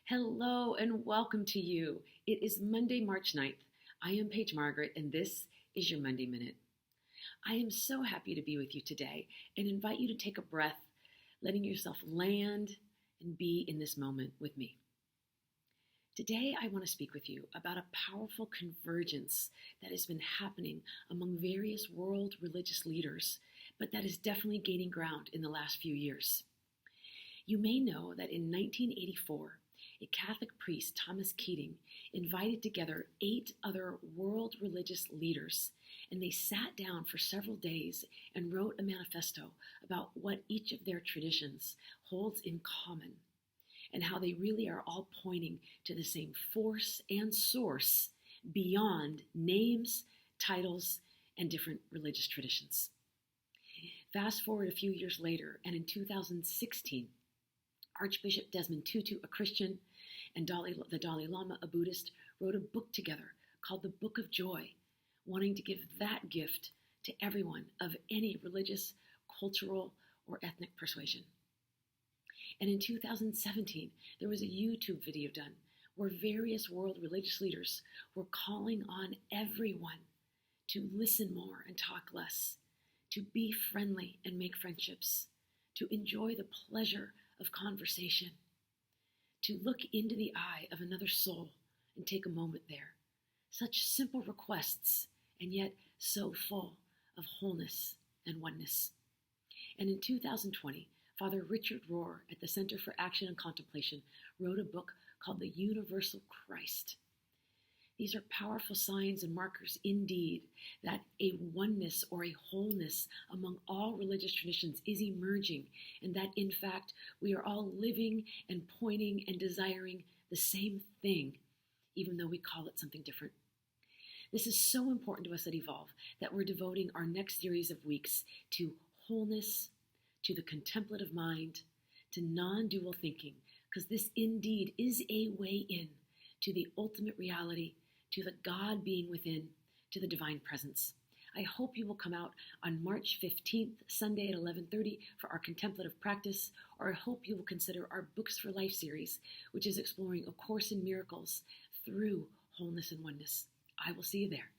Hello and welcome to you. It is Monday, March 9th. I am Paige Margaret, and this is your Monday Minute. I am so happy to be with you today and invite you to take a breath, letting yourself land and be in this moment with me. Today, I want to speak with you about a powerful convergence that has been happening among various world religious leaders, but that is definitely gaining ground in the last few years. You may know that in 1984, a Catholic priest, Thomas Keating, invited together 8 other world religious leaders, and they sat down for several days and wrote a manifesto about what each of their traditions holds in common, and how they really are all pointing to the same force and source beyond names, titles, and different religious traditions. Fast forward a few years later, and in 2016, Archbishop Desmond Tutu, a Christian, and the Dalai Lama, a Buddhist, wrote a book together called The Book of Joy, wanting to give that gift to everyone of any religious, cultural, or ethnic persuasion. And in 2017, there was a YouTube video done where various world religious leaders were calling on everyone to listen more and talk less, to be friendly and make friendships, to enjoy the pleasure of conversation, to look into the eye of another soul and take a moment there. Such simple requests, and yet so full of wholeness and oneness. And in 2020, Father Richard Rohr at the Center for Action and Contemplation wrote a book called The Universal Christ. These are powerful signs and markers indeed that a oneness or a wholeness among all religious traditions is emerging, and that in fact we are all living and pointing and desiring the same thing, even though we call it something different. This is so important to us at Evolve that we're devoting our next series of weeks to wholeness, to the contemplative mind, to non-dual thinking, because this indeed is a way in to the ultimate reality, to the God being within, to the divine presence. I hope you will come out on March 15th, Sunday at 11:30 for our contemplative practice, or I hope you will consider our Books for Life series, which is exploring A Course in Miracles through wholeness and oneness. I will see you there.